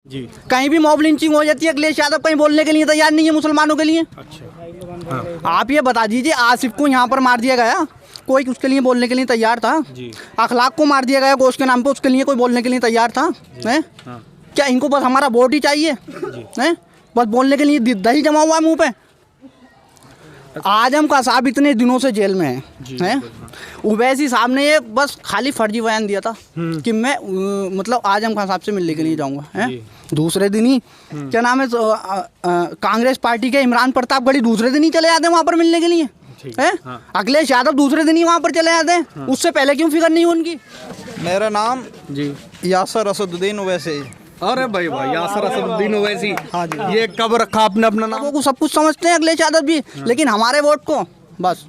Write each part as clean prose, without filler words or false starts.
जी। कहीं भी mob lynching हो जाती है, अखिलेश यादव कहीं बोलने के लिए तैयार नहीं है मुसलमानों के लिए। अच्छा। हाँ। आप ये बता दीजिए, आसिफ को यहाँ पर मार दिया गया, कोई उसके लिए बोलने के लिए तैयार था? जी। अखलाक को मार दिया गया गोश्त के नाम पे, उसके लिए कोई बोलने के लिए तैयार था? हैं? हाँ। क्या इनको बस हमारा वोट ही चाहिए? हैं? बस बोलने के लिए दही जमा हुआ है मुंह पे। आजम का साहब इतने दिनों से जेल में हैं? उवैसी साहब ने ये बस खाली फर्जी बयान दिया था कि मैं मतलब आजम खान साहब से मिलने के लिए जाऊंगा, हैं? दूसरे दिन ही क्या नाम है कांग्रेस पार्टी के इमरान प्रतापगढ़ी दूसरे दिन ही चले जाते हैं वहाँ पर मिलने के लिए, हैं? हाँ। अखिलेश यादव दूसरे दिन ही वहाँ पर चले जाते हैं। उससे पहले क्यों फिक्र नहीं उनकी? मेरा नाम जी। यासर असदुद्दीन ओवैसी। अरे भाई यासर असदुद्दीन ओवैसी। हाँ जी। ये कब रखा आपने अपना नाम? लोगों को सब कुछ समझते हैं अखिलेश यादव भी, लेकिन हमारे वोट को बस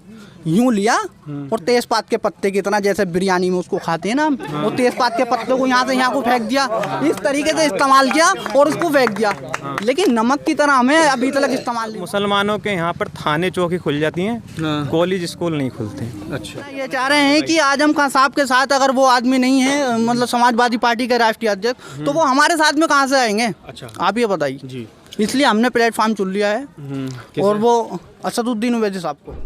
यूं लिया और तेजपात के पत्ते की तरह, जैसे बिरयानी में उसको खाते हैं ना, वो तेजपात के पत्ते को यहाँ से यहाँ को फेंक दिया, इस तरीके से इस्तेमाल किया और उसको फेंक दिया, लेकिन नमक की तरह हमें अभी तक इस्तेमाल नहीं। मुसलमानों के यहाँ पर थाने चौकी खुल जाती हैं, कॉलेज स्कूल नहीं खुलते। अच्छा। ये चाह रहे हैं कि आजम खान साहब के साथ अगर वो आदमी नहीं है, मतलब समाजवादी पार्टी के राष्ट्रीय अध्यक्ष, तो वो हमारे साथ में कहाँ से आएंगे? अच्छा। आप ये बताइए। जी। इसलिए हमने प्लेटफॉर्म चुन लिया है, और वो असदुद्दीन ओवैसी साहब को।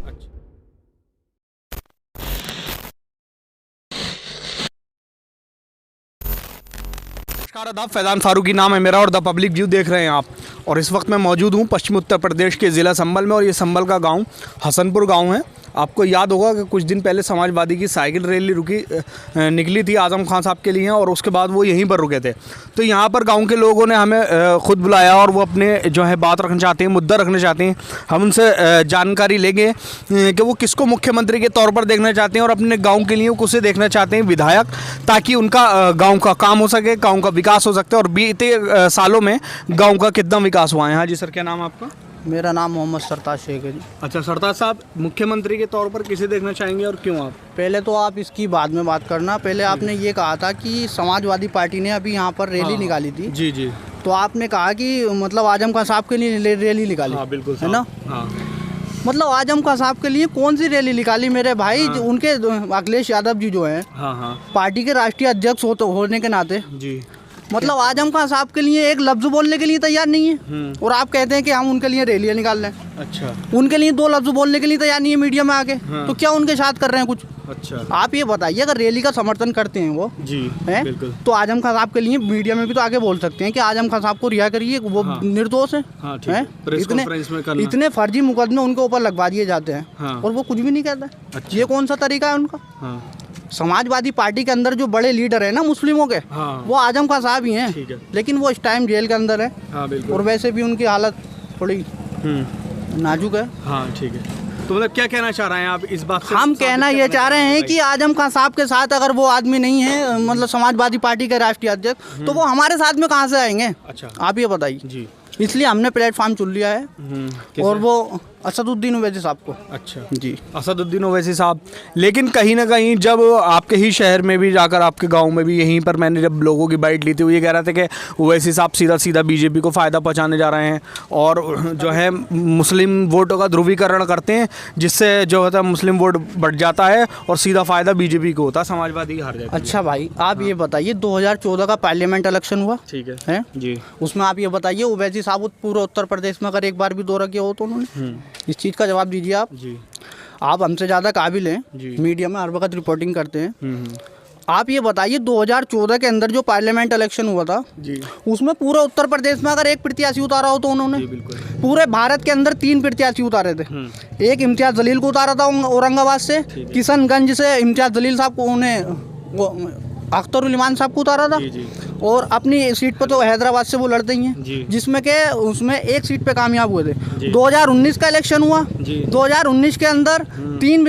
नमस्कार, आदाब। फैजान फारूकी नाम है मेरा और द पब्लिक व्यू देख रहे हैं आप। और इस वक्त मैं मौजूद हूँ पश्चिमी उत्तर प्रदेश के ज़िला संभल में, और ये संभल का गांव हसनपुर गांव है। आपको याद होगा कि कुछ दिन पहले समाजवादी की साइकिल रैली निकली थी आजम खान साहब के लिए, और उसके बाद वो यहीं पर रुके थे। तो यहाँ पर गांव के लोगों ने हमें खुद बुलाया, और वो अपने जो है बात रखना चाहते हैं, मुद्दा रखना चाहते हैं। हम उनसे जानकारी लेंगे कि वो किसको मुख्यमंत्री के तौर पर देखना चाहते हैं, और अपने गाँव के लिए वो किसे देखना चाहते हैं विधायक, ताकि उनका गाँव का काम हो सके, गाँव का विकास हो सकता है। और बीते सालों में गाँव का कितना विकास हुआ है। हाँ जी सर, क्या नाम है आपका? मेरा नाम मोहम्मद सरताज शेख है जी। अच्छा सरताज साहब, मुख्यमंत्री के तौर पर किसे देखना चाहेंगे और क्यों आप? पहले तो आप इसकी बाद में बात करना, पहले आपने ये कहा था कि समाजवादी पार्टी ने अभी यहाँ पर रैली निकाली थी। जी जी। तो आपने कहा कि मतलब आजम खान साहब के लिए रैली निकाली। हाँ बिल्कुल है ना? हाँ। मतलब आजम खान साहब के लिए कौन सी रैली निकाली मेरे भाई? उनके अखिलेश यादव जी जो हैं, हाँ हाँ पार्टी के राष्ट्रीय अध्यक्ष होने के नाते, जी, मतलब आजम खान साहब के लिए एक लफ्ज बोलने के लिए तैयार नहीं है, और आप कहते हैं कि हम उनके लिए रैलियां निकाल रहे हैं। अच्छा। उनके लिए दो लफ्ज बोलने के लिए तैयार नहीं है मीडिया में आके। तो क्या उनके साथ कर रहे हैं कुछ? अच्छा। आप ये बताइए, अगर रैली का समर्थन करते हैं वो जी है, बिल्कुल। तो आजम खान साहब के लिए मीडिया में भी तो आगे बोल सकते हैं कि आजम खान साहब को रिहा करिए, वो निर्दोष है। हाँ, ठीक है। प्रेस कॉन्फ्रेंस में करना। इतने फर्जी मुकदमे उनके ऊपर लगवा दिए जाते हैं, हाँ। और वो कुछ भी नहीं कहता। अच्छा। ये कौन सा तरीका है उनका? हाँ। समाजवादी पार्टी के अंदर जो बड़े लीडर है ना मुस्लिमों के, हाँ। वो आजम खान साहब ही ठीक हैं, है। लेकिन वो इस टाइम जेल के अंदर है। हाँ बिल्कुल। और वैसे भी उनकी हालत थोड़ी नाजुक है। हाँ ठीक है। तो मतलब क्या कहना चाह रहे हैं आप इस बात से? हम कहना ये चाह रहे हैं कि आजम खान साहब के साथ अगर वो आदमी नहीं है, मतलब समाजवादी पार्टी के राष्ट्रीय अध्यक्ष, तो वो हमारे साथ में कहाँ से आएंगे? अच्छा। आप ये बताइए। जी। इसलिए हमने प्लेटफॉर्म चुन लिया है, और वो असदुद्दीन ओवैसी साहब को। अच्छा जी। असदुद्दीन ओवैसी साहब। लेकिन कहीं ना कहीं जब आपके ही शहर में भी जाकर, आपके गांव में भी, यहीं पर मैंने जब लोगों की बाइट ली थी, वो ये कह रहे थे कि ओवैसी साहब सीधा सीधा बीजेपी को फ़ायदा पहुंचाने जा रहे हैं, और जो है मुस्लिम वोटों का ध्रुवीकरण करते हैं, जिससे जो होता है मुस्लिम वोट बढ़ जाता है और सीधा फ़ायदा बीजेपी को होता है, समाजवादी हार जाती है। अच्छा भाई, आप ये बताइए, 2014 का पार्लियामेंट इलेक्शन हुआ, ठीक है है जी। उसमें आप ये बताइए, ओवैसी साहब पूरे उत्तर प्रदेश में अगर एक बार भी दौरा किया हो तो उन्होंने इस चीज़ का जवाब दीजिए आप। जी। आप हमसे ज़्यादा काबिल हैं, जी। मीडिया में हर वक्त रिपोर्टिंग करते हैं। आप ये बताइए, 2014 के अंदर जो पार्लियामेंट इलेक्शन हुआ था जी, उसमें पूरे उत्तर प्रदेश में अगर एक प्रत्याशी उतारा हो तो उन्होंने बिल्कुल। पूरे भारत के अंदर 3 प्रत्याशी उतारे थे। एक इम्तियाज़ जलील को उतारा था औरंगाबाद से, किशनगंज से इम्तियाज़ जलील साहब को, उन्हें अख्तरुल इमान साहब को उतारा था, जी। और अपनी सीट पर तो हैदराबाद से वो लड़ते ही हैं, जी। जिसमें के उसमें एक सीट पे कामयाब हुए थे। 2019 का इलेक्शन हुआ, जी। 2019 के अंदर 3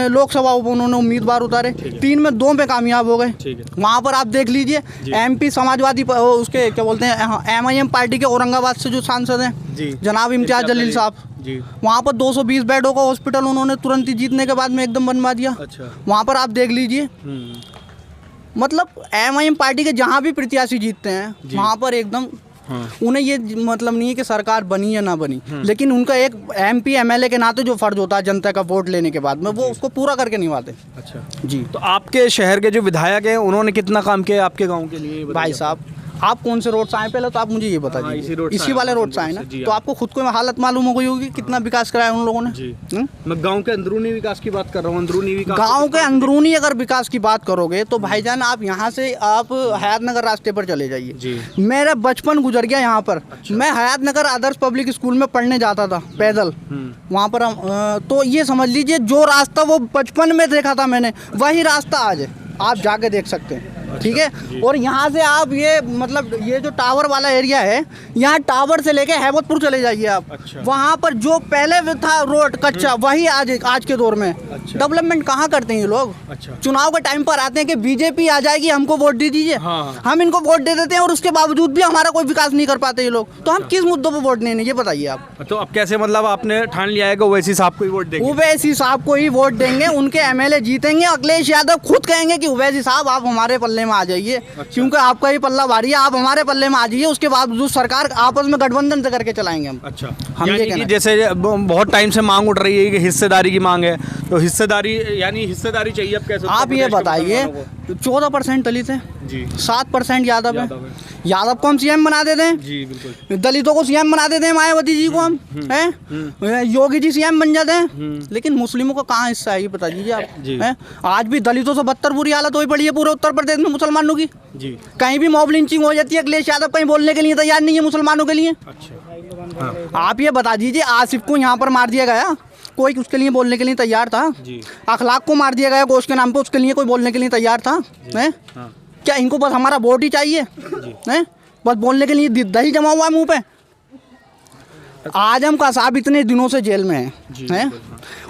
लोकसभा उन्होंने उम्मीदवार उतारे, 3 में 2 पे कामयाब हो गए। ठीक है। वहाँ पर आप देख लीजिए, एमपी समाजवादी उसके क्या बोलते हैं, MIM पार्टी के औरंगाबाद से जो सांसद हैं, जी। जनाब इम्तियाज़ जलील साहब, जी। वहाँ पर 220 बेडों का हॉस्पिटल उन्होंने तुरंत ही जीतने के बाद में एकदम बनवा दिया। अच्छा। वहाँ पर आप देख लीजिए, मतलब MIM पार्टी के जहाँ भी प्रत्याशी जीतते हैं, वहाँ पर एकदम उन्हें ये मतलब नहीं है कि सरकार बनी या ना बनी, लेकिन उनका एक MP MLA के नाते जो फर्ज होता है जनता का वोट लेने के बाद में, वो उसको पूरा करके निभाते। अच्छा जी। तो आपके शहर के जो विधायक हैं, उन्होंने कितना काम किया आपके गांव के लिए? भाई साहब, आप कौन से रोड से आए पहले तो आप मुझे ये बता हाँ, दीजिए। इसी वाले रोड से आए ना, तो आपको खुद को हालत मालूम हो गई होगी कितना विकास कराया उन लोगों ने। मैं गांव के अंदरूनी विकास की बात कर रहा हूँ, अंदरूनी विकास। गांव के अंदरूनी अगर विकास की बात करोगे तो भाईजान आप यहाँ से आप हयात नगर रास्ते पर चले जाइए। मेरा बचपन गुजर गया यहाँ पर। मैं हयात नगर आदर्श पब्लिक स्कूल में पढ़ने जाता था पैदल वहाँ पर। तो ये समझ लीजिए जो रास्ता वो बचपन में देखा था मैंने, वही रास्ता आज है, आप जाके देख सकते हैं। ठीक है। और यहाँ से आप ये मतलब ये जो टावर वाला एरिया है, यहाँ टावर से लेके हैबतपुर चले जाइए आप। वहाँ पर जो पहले था रोड कच्चा, वही आज के दौर में डेवलपमेंट कहाँ करते हैं ये लोग। चुनाव के टाइम पर आते हैं कि बीजेपी आ जाएगी, हमको वोट दे दीजिए। हम इनको वोट दे देते हैं और उसके बावजूद भी हमारा कोई विकास नहीं कर पाते ये लोग। तो हम किस मुद्दों पर वोट देंगे ये बताइए आप। तो अब कैसे मतलब आपने ठान लिया है कि ओवैसी साहब को ही वोट देंगे? ओवैसी साहब को ही वोट देंगे, उनके एमएलए जीतेंगे। अखिलेश यादव खुद कहेंगे कि ओवैसी साहब आप हमारे पल्ले में आ जाइए, क्योंकि आपका ही पल्ला भारी है, आप हमारे पल्ले में आ जाइए। उसके बावजूद सरकार आपस में गठबंधन से करके चलाएंगे हम। हम ये कहना, जैसे बहुत टाइम से मांग उठ रही है कि हिस्सेदारी की मांग है, तो हिस्सेदारी यानी हिस्सेदारी चाहिए। अब कैसे आप ये बताइए, 14% दलित है, 7% यादव है। यादव को हम सीएम बना देते हैं, जी बिल्कुल। दलितों को सीएम बना देते हैं, मायावती जी को हम हैं, योगी जी सीएम बन जाते हैं। लेकिन मुस्लिमों का कहाँ हिस्सा है ये बता दीजिए आप हैं? आज भी दलितों से बदतर बुरी हालत हुई पड़ी है पूरे उत्तर प्रदेश में मुसलमानों की। कहीं भी मॉब लिंचिंग हो जाती है, अखिलेश यादव कहीं बोलने के लिए तैयार नहीं है मुसलमानों के लिए। आप ये बता दीजिए, आसिफ को यहाँ पर मार दिया गया, कोई उसके लिए बोलने के लिए तैयार था? अखलाक को मार दिया गया गोश्त के नाम पे, उसके लिए कोई बोलने के लिए तैयार था? हैं? क्या इनको बस हमारा वोट ही चाहिए हैं? बस बोलने के लिए दही जमा हुआ है मुंह पे। आजम का साहब इतने दिनों से जेल में है।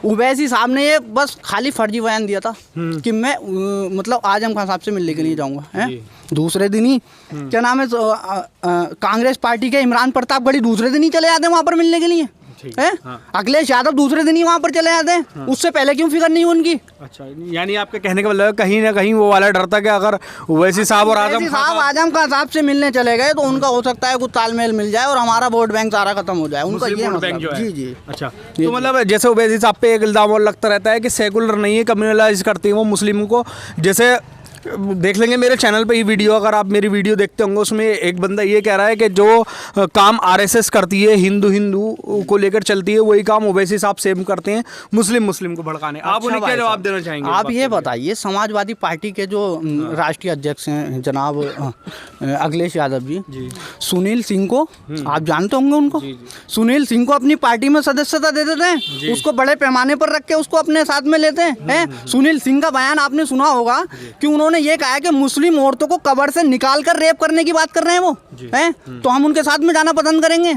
ओवैसी साहब ने ये बस खाली फर्जी बयान दिया था कि मैं मतलब आजम खान साहब से मिलने के लिए जाऊंगा हैं। दूसरे दिन ही क्या नाम है कांग्रेस पार्टी के इमरान प्रतापगढ़ी दूसरे दिन ही चले जाते हैं वहाँ पर मिलने के लिए हैं। अखिलेश यादव दूसरे दिन ही वहाँ पर चले जाते हैं। उससे पहले क्यों फिक्र नहीं उनकी? अच्छा, यानी आपके कहने का मतलब कहीं ना कहीं वो वाला डर था कि अगर ओवैसी साहब और आजम खान साहब से मिलने चले गए तो उनका हो सकता है कुछ तालमेल मिल जाए और हमारा वोट बैंक सारा खत्म हो जाए। उनका ये मतलब। जी जी। अच्छा, तो मतलब जैसे ओवैसी साहब पे एक इल्जाम और लगता रहता है कि सेकुलर नहीं है, कम्युनलाइज करती है वो मुस्लिमों को। जैसे देख लेंगे मेरे चैनल पे ये वीडियो, अगर आप मेरी वीडियो देखते होंगे, उसमें एक बंदा ये कह रहा है कि जो काम आरएसएस करती है, हिंदू को लेकर चलती है, वही काम ओवैसी साहब सेम करते हैं मुस्लिम को भड़काने। आप उन्हें क्या जवाब देना चाहेंगे? आप ये बताइए, समाजवादी पार्टी के जो राष्ट्रीय अध्यक्ष हैं जनाब अखिलेश यादव जी, सुनील सिंह को आप जानते होंगे उनको। सुनील सिंह को अपनी पार्टी में सदस्यता दे देते हैं, उसको बड़े पैमाने पर रख के उसको अपने साथ में लेते हैं। सुनील सिंह का बयान आपने सुना होगा कि उन्होंने ये कहा है कि मुस्लिम औरतों को कब्र से निकाल कर रेप करने की बात कर रहे हैं वो हैं, तो हम उनके साथ में जाना पसंद करेंगे?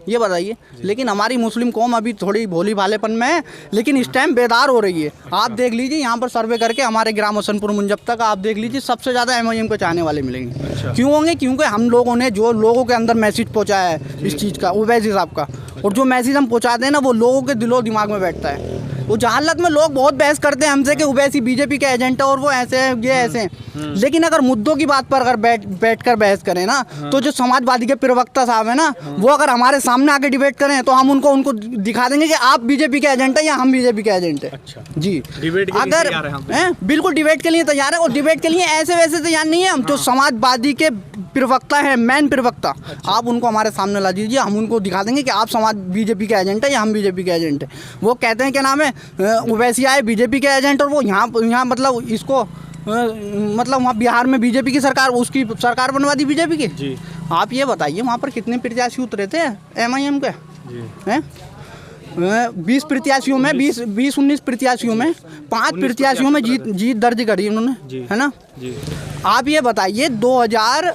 ये बताइए। लेकिन हमारी मुस्लिम कौम अभी थोड़ी भोली भालेपन में है, लेकिन इस टाइम बेदार हो रही है। आप देख लीजिए यहाँ पर सर्वे करके हमारे ग्राम हसनपुर मुंजब तक आप देख लीजिए, सबसे ज़्यादा MIM को चाहने वाले मिलेंगे। क्यों होंगे? क्योंकि हम लोगों ने जो लोगों के अंदर मैसेज पहुँचाया है इस चीज़ का, ओवैसी साहब का, और जो मैसेज हम पहुँचाते हैं ना वो लोगों के दिलो दिमाग में बैठता है। वो जहालत में लोग बहुत बहस करते हैं हमसे कि ओवैसी बीजेपी का एजेंट है और वो ऐसे हैं, ये ऐसे हैं। लेकिन अगर मुद्दों की बात पर अगर बैठ कर बहस करें ना, तो जो समाजवादी के प्रवक्ता साहब है ना, वो अगर हमारे सामने आके डिबेट करें तो हम उनको दिखा देंगे कि आप बीजेपी के एजेंट है या हम बीजेपी के एजेंट है। अच्छा जी, डिबेट के लिए तैयार हैं? बिल्कुल डिबेट के लिए तैयार है। और डिबेट के लिए ऐसे वैसे तैयार नहीं है हम। जो समाजवादी के प्रवक्ता है, मेन प्रवक्ता, आप उनको हमारे सामने ला दीजिए, हम उनको दिखा देंगे कि आप समाज बीजेपी के एजेंट है या हम बीजेपी के एजेंट है। वो कहते हैं क्या नाम है ओवैसी आए बीजेपी के एजेंट, और वो यहाँ मतलब इसको मतलब वहाँ बिहार में बीजेपी की सरकार, उसकी सरकार बनवा दी बीजेपी की। जी। आप ये बताइए वहाँ पर कितने प्रत्याशी उतरे थे MIM के? हैं 20 प्रत्याशियों में 20-19 प्रत्याशियों में 5 प्रत्याशियों में जीत दर्ज करी उन्होंने, है ना? जी। आप ये बताइए 2000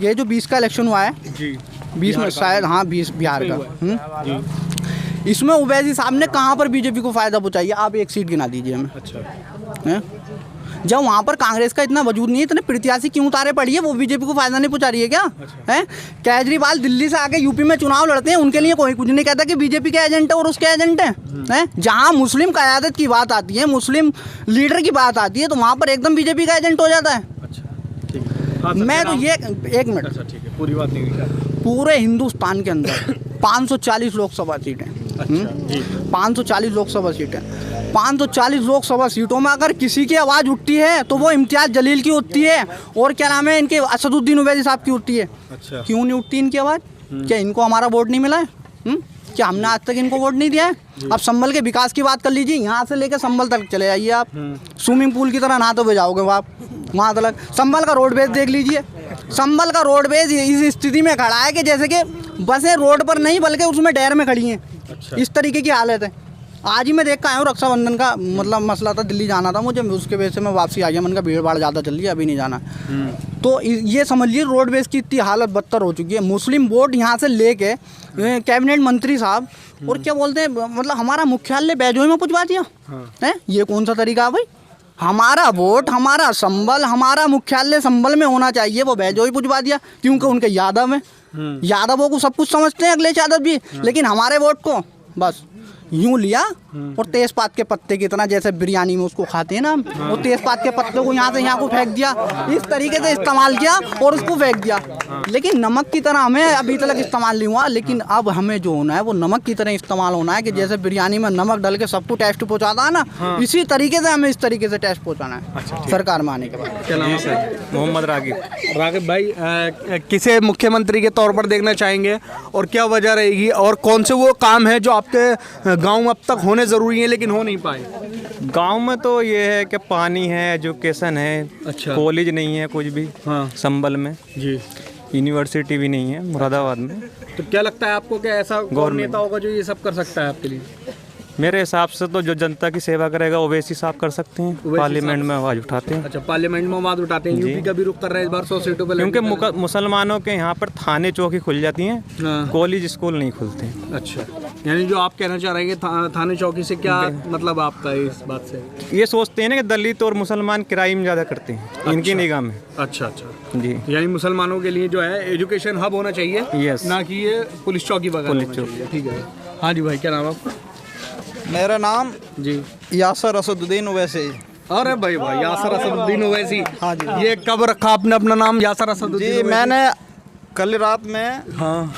ये जो 20 का इलेक्शन हुआ है जी, 20 में शायद, हाँ 20 बिहार का, इसमें ओवैसी साहब ने कहाँ पर बीजेपी को फायदा पहुँचाई? आप एक सीट गिना दीजिए हमें। अच्छा। जब वहाँ पर कांग्रेस का इतना वजूद नहीं है, इतने प्रत्याशी क्यों उतारे पड़ी है? वो बीजेपी को फायदा नहीं पहुँचा रही है क्या? अच्छा। हैं केजरीवाल दिल्ली से आके यूपी में चुनाव लड़ते हैं, उनके लिए कोई कुछ नहीं कहता कि बीजेपी के एजेंट है और उसके एजेंट हैं। जहाँ मुस्लिम क़यादत की बात आती है, मुस्लिम लीडर की बात आती है, तो वहाँ पर एकदम बीजेपी का एजेंट हो जाता है। अच्छा, मैं तो ये एक मिनट, ठीक है, पूरी बात नहीं, पूरे हिंदुस्तान के अंदर 540 लोकसभा सीटें, 540 लोकसभा सीटें, 540 लोकसभा सीटों में अगर किसी की आवाज़ उठती है तो वो इम्तियाज़ जलील की उठती है, और क्या नाम है इनके, असदुद्दीन ओवैसी साहब की उठती है। अच्छा। क्यों नहीं उठती इनकी आवाज़? क्या इनको हमारा वोट नहीं मिला है? क्या हमने आज तक इनको वोट नहीं दिया है? अब संभल के विकास की बात कर लीजिए, यहाँ से लेकर संभल तक चले जाइए आप, स्विमिंग पूल की तरह नहाते हुए जाओगे आप वहाँ तक। संभल का रोडवेज देख लीजिए, संभल का रोडवेज इस स्थिति में खड़ा है कि जैसे कि बसें रोड पर नहीं बल्कि उसमें डैर में खड़ी हैं। अच्छा। इस तरीके की हालत है। आज ही मैं देख कर आया हूँ, रक्षाबंधन का मतलब मसला था, दिल्ली जाना था मुझे, उसके वजह से मैं वापसी आ गया। मैंने कहा भीड़ भाड़ ज़्यादा चल रही है, अभी नहीं जाना। तो ये समझ लीजिए रोडवेज की इतनी हालत बदतर हो चुकी है। मुस्लिम वोट यहाँ से लेके कैबिनेट मंत्री साहब और क्या बोलते हैं, मतलब हमारा मुख्यालय बैजोई में पहुँचवा दिया है। ये कौन सा तरीका है भाई? हमारा वोट, हमारा संभल, हमारा मुख्यालय संभल में होना चाहिए, वो बैजोई पहुँचवा दिया क्योंकि उनके यादव हैं। यादवों को सब कुछ समझते हैं, अखिलेश यादव भी, लेकिन हमारे वोट को बस यूं लिया और तेजपात के पत्ते की तरह, जैसे बिरयानी में उसको खाते हैं ना, वो तेजपात के पत्ते को यहाँ से यहाँ को फेंक दिया, इस तरीके से इस्तेमाल किया और उसको फेंक दिया। लेकिन नमक की तरह हमें अभी तक इस्तेमाल नहीं हुआ, लेकिन अब हमें जो होना है वो नमक की तरह इस्तेमाल होना है कि जैसे बिरयानी में नमक डाल के सबको टेस्ट पहुँचाता है ना, इसी तरीके से हमें इस तरीके से टेस्ट पहुँचाना है सरकार में आने के बाद। क्या नाम है सर? मोहम्मद रागिब। रागिब भाई, किसे मुख्यमंत्री के तौर पर देखना चाहेंगे और क्या वजह रहेगी, और कौन से वो काम है जो आपके गांव में अब तक होने ज़रूरी है लेकिन हो नहीं पाए? गांव में तो ये है कि पानी है, एजुकेशन है, अच्छा। कॉलेज नहीं है कुछ भी। हाँ। संभल में जी। यूनिवर्सिटी भी नहीं है, मुरादाबाद में। तो क्या लगता है आपको कि ऐसा कौन नेता होगा जो ये सब कर सकता है आपके लिए? मेरे हिसाब से तो जो जनता की सेवा करेगा ओवैसी साहब कर सकते हैं, पार्लियामेंट में आवाज़ उठाते हैं। अच्छा, पार्लियामेंट में आवाज उठाते हैं। यूपी का भी रुख कर रहा है इस बार 100 सीटों पर, क्योंकि मुसलमानों के यहाँ पर थाने चौकी खुल जाती हैं, हाँ। कॉलेज स्कूल नहीं खुलते। अच्छा, यानी जो आप कहना चाह रहे हैं कि थाने चौकी से क्या मतलब आपका इस बात से? ये सोचते हैं ना कि दलित और मुसलमान क्राइम ज़्यादा करते हैं इनकी निगाह में। अच्छा अच्छा जी। यानी मुसलमानों के लिए जो है एजुकेशन हब होना चाहिए, यस। ना कि ये पुलिस चौकी वगैरह पुलिस होना चौकी। चाहिए। ठीक है। हाँ जी भाई, क्या नाम है आपका? मेरा नाम जी। यासर असदुद्दीन ओवैसी। अरे भाई भाई, यासर असदुद्दीन ओवैसी। हाँ जी। ये कब रखा आपने अपना नाम यासर असदुद्दीन जी, ओवैसी? मैंने कल रात में हाँ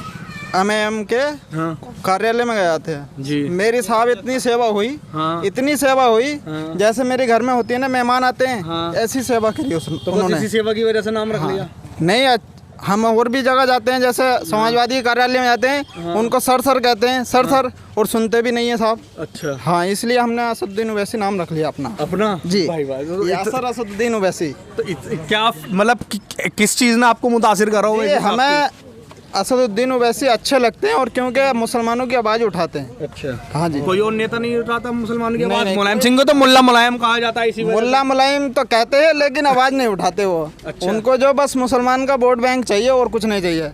MAM के हाँ कार्यालय में गया थे जी। मेरी साहब इतनी सेवा हुई, हाँ। इतनी सेवा हुई, हाँ। जैसे मेरे घर में होती है ना, मेहमान आते हैं, हाँ। ऐसी सेवा करी तो बस उन्होंने। इसी सेवा की वजह से नाम रख लिया? नहीं, हम और भी जगह जाते हैं, जैसे समाजवादी कार्यालय में जाते हैं, उनको सर सर कहते हैं, सर सर, और सुनते भी नहीं है साहब। अच्छा। हाँ, इसलिए हमने असदुद्दीन ओवैसी नाम रख लिया अपना। अपना? जी। भाई भाई, तो यासर असदुद्दीन ओवैसी। क्या मतलब किस चीज़ ने आपको मुतासिर करा हो? ये हमें असदुद्दीन ओवैसी अच्छे लगते हैं, और क्योंकि मुसलमानों की आवाज़ उठाते हैं। अच्छा। हाँ जी। कोई और नेता नहीं उठाता मुसलमानों की नहीं, आवाज? नहीं। मुलायम सिंह को तो मुल्ला मुलायम कहा जाता है इसी वजह से। मुल्ला मुलायम तो कहते हैं, लेकिन आवाज़ नहीं उठाते वो। अच्छा। उनको जो बस मुसलमान का वोट बैंक चाहिए और कुछ नहीं चाहिए।